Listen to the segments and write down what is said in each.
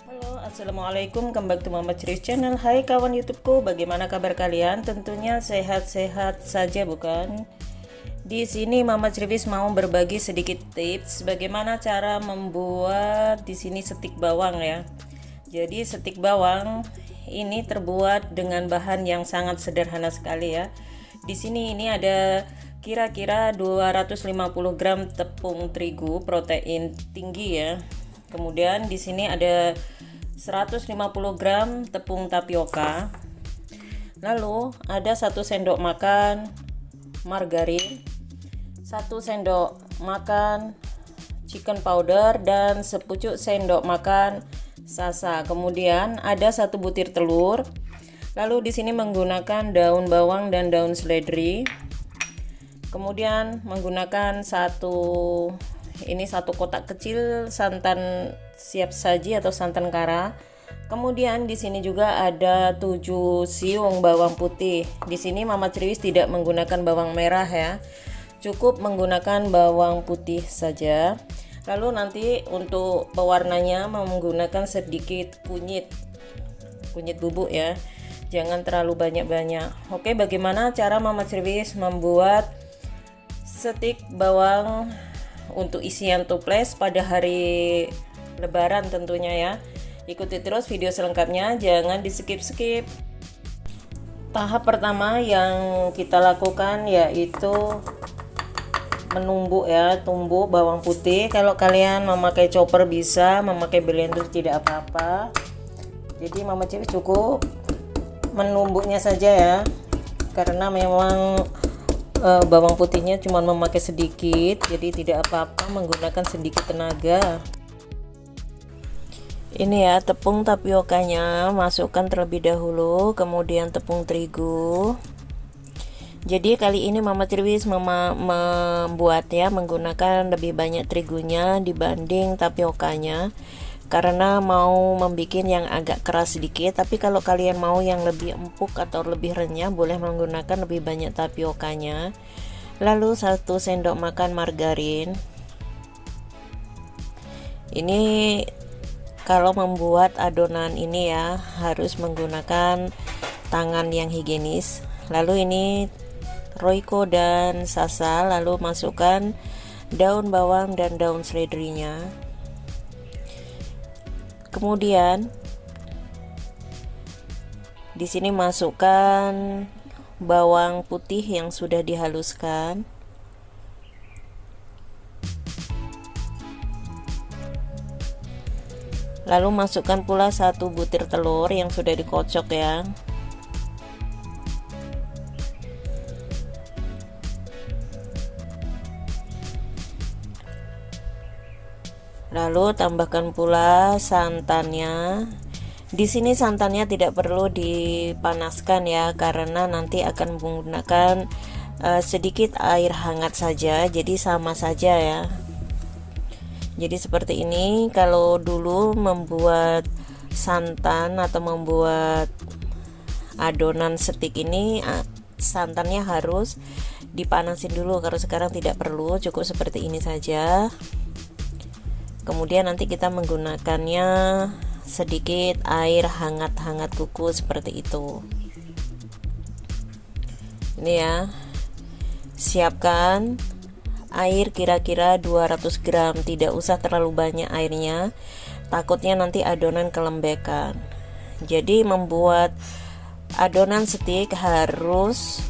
Halo, assalamualaikum, kembali to Mama Ceris Channel. Hai kawan YouTubeku, bagaimana kabar kalian? Tentunya sehat-sehat saja, bukan? Di sini Mama Ceris mau berbagi sedikit tips bagaimana cara membuat di sini stik bawang ya. Jadi stik bawang ini terbuat dengan bahan yang sangat sederhana sekali ya. Di sini ini ada kira-kira 250 gram tepung terigu protein tinggi ya. Kemudian di sini ada 150 gram tepung tapioka. Lalu ada 1 sendok makan margarin, 1 sendok makan chicken powder dan sepucuk sendok makan sasa. Kemudian ada 1 butir telur. Lalu di sini menggunakan daun bawang dan daun seledri. Kemudian menggunakan satu kotak kecil santan siap saji atau santan kara. Kemudian di sini juga ada 7 siung bawang putih. Di sini Mama Ceris tidak menggunakan bawang merah ya. Cukup menggunakan bawang putih saja. Lalu nanti untuk pewarnanya menggunakan sedikit kunyit bubuk ya. Jangan terlalu banyak-banyak. Oke, bagaimana cara Mama Ceris membuat stik bawang untuk isian toples pada hari Lebaran tentunya ya. Ikuti terus video selengkapnya, jangan di skip-skip. Tahap pertama yang kita lakukan yaitu menumbuk ya, tumbuk bawang putih. Kalau kalian memakai chopper bisa, memakai blender tidak apa-apa. Jadi Mama Ceris cukup menumbuknya saja ya, karena memang bawang putihnya cuma memakai sedikit, jadi tidak apa-apa menggunakan sedikit tenaga. Ini ya, tepung tapiokanya masukkan terlebih dahulu, kemudian tepung terigu. Jadi kali ini Mama Ceris membuat ya menggunakan lebih banyak terigunya dibanding tapiokanya, karena mau membuat yang agak keras sedikit. Tapi kalau kalian mau yang lebih empuk atau lebih renyah, boleh menggunakan lebih banyak tapiokanya. Lalu 1 sendok makan margarin. Ini kalau membuat adonan ini ya harus menggunakan tangan yang higienis. Lalu ini Royco dan sasa, lalu masukkan daun bawang dan daun seledrinya. Kemudian di sini masukkan bawang putih yang sudah dihaluskan. Lalu masukkan pula 1 butir telur yang sudah dikocok ya. Lalu tambahkan pula santannya. Di sini santannya tidak perlu dipanaskan ya, karena nanti akan menggunakan sedikit air hangat saja, jadi sama saja ya. Jadi seperti ini. Kalau dulu membuat santan atau membuat adonan stik ini, santannya harus dipanasin dulu. Kalau sekarang tidak perlu, cukup seperti ini saja. Kemudian nanti kita menggunakannya sedikit air hangat-hangat kuku seperti itu. Ini ya. Siapkan air kira-kira 200 gram, tidak usah terlalu banyak airnya, takutnya nanti adonan kelembekan. Jadi membuat adonan stik harus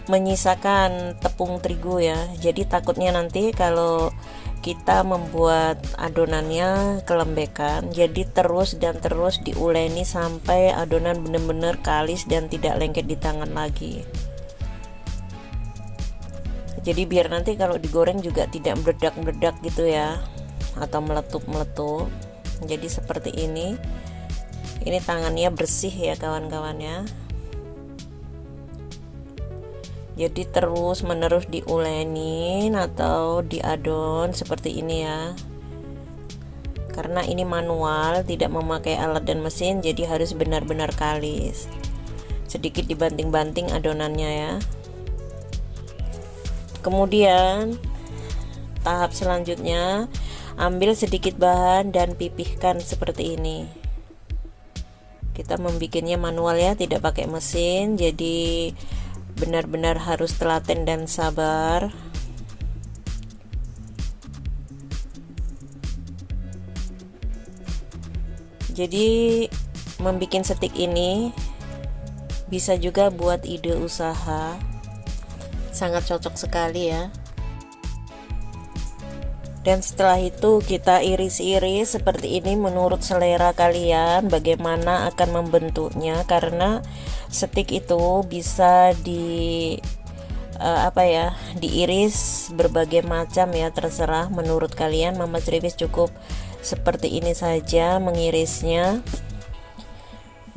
menyisakan tepung terigu ya. Jadi takutnya nanti kalau kita membuat adonannya kelembekan. Jadi terus dan terus diuleni sampai adonan benar-benar kalis dan tidak lengket di tangan lagi. Jadi biar nanti kalau digoreng juga tidak meledak-meledak gitu ya, atau meletup-meletup. Jadi seperti ini. Ini tangannya bersih ya kawan-kawannya. Jadi terus menerus diulenin atau diadon seperti ini ya. Karena ini manual, tidak memakai alat dan mesin, jadi harus benar-benar kalis. Sedikit dibanting-banting adonannya ya. Kemudian tahap selanjutnya, ambil sedikit bahan dan pipihkan seperti ini. Kita membikinnya manual ya, tidak pakai mesin, jadi benar-benar harus telaten dan sabar. Jadi membikin stik ini bisa juga buat ide usaha, sangat cocok sekali ya. Dan setelah itu kita iris-iris seperti ini menurut selera kalian bagaimana akan membentuknya, karena stik itu bisa diiris berbagai macam ya, terserah menurut kalian. Mama Crifis cukup seperti ini saja mengirisnya.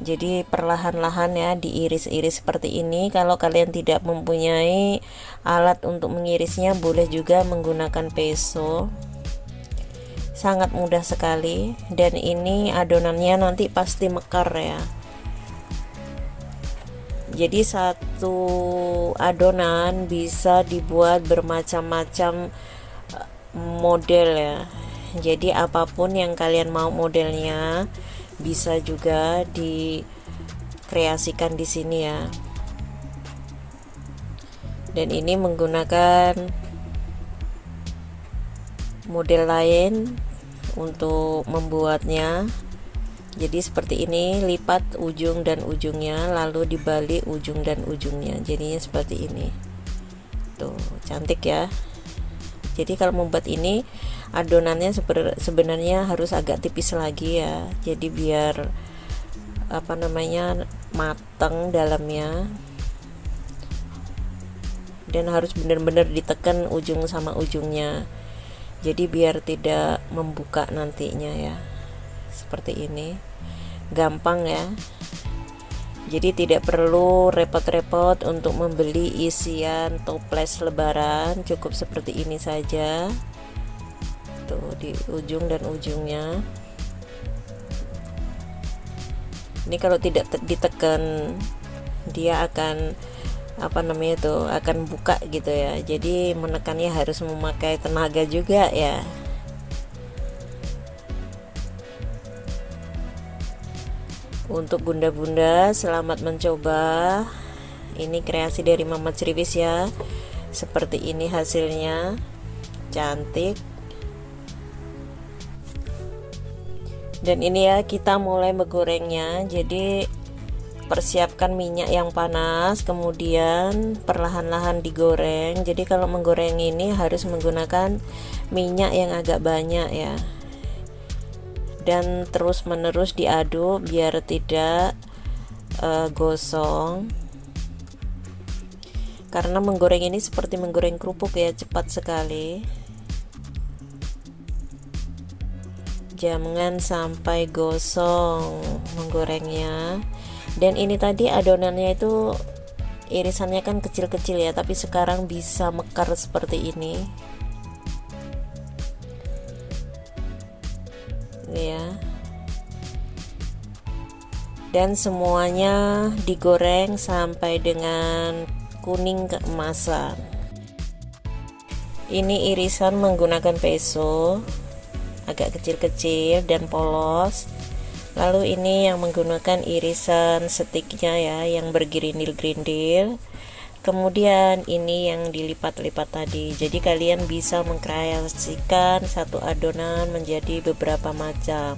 Jadi perlahan-lahan ya diiris-iris seperti ini. Kalau kalian tidak mempunyai alat untuk mengirisnya, boleh juga menggunakan peso. Sangat mudah sekali, dan ini adonannya nanti pasti mekar ya. Jadi satu adonan bisa dibuat bermacam-macam model ya. Jadi apapun yang kalian mau modelnya bisa juga dikreasikan di sini ya. Dan ini menggunakan model lain untuk membuatnya. Jadi seperti ini, lipat ujung dan ujungnya, lalu dibalik ujung dan ujungnya, jadinya seperti ini. Tuh, cantik ya. Jadi kalau membuat ini adonannya sebenarnya harus agak tipis lagi ya. Jadi biar matang dalamnya. Dan harus benar-benar ditekan ujung sama ujungnya. Jadi biar tidak membuka nantinya ya. Seperti ini. Gampang ya. Jadi tidak perlu repot-repot untuk membeli isian toples lebaran, cukup seperti ini saja. Tuh di ujung dan ujungnya. Ini kalau tidak ditekan dia akan akan buka gitu ya. Jadi menekannya harus memakai tenaga juga ya. Untuk bunda-bunda, selamat mencoba. Ini kreasi dari Mama Crifis ya. Seperti ini hasilnya. Cantik. Dan ini ya, kita mulai menggorengnya. Jadi persiapkan minyak yang panas, kemudian perlahan-lahan digoreng. Jadi kalau menggoreng ini harus menggunakan minyak yang agak banyak ya. Dan terus menerus diaduk biar tidak gosong, karena menggoreng ini seperti menggoreng kerupuk ya, cepat sekali. Jangan sampai gosong menggorengnya. Dan ini tadi adonannya itu irisannya kan kecil-kecil ya, tapi sekarang bisa mekar seperti ini ya. Dan semuanya digoreng sampai dengan kuning keemasan. Ini irisan menggunakan peso, agak kecil-kecil dan polos. Lalu ini yang menggunakan irisan stiknya ya, yang bergerindil-gerindil. Kemudian ini yang dilipat-lipat tadi. Jadi kalian bisa mengkreasikan satu adonan menjadi beberapa macam.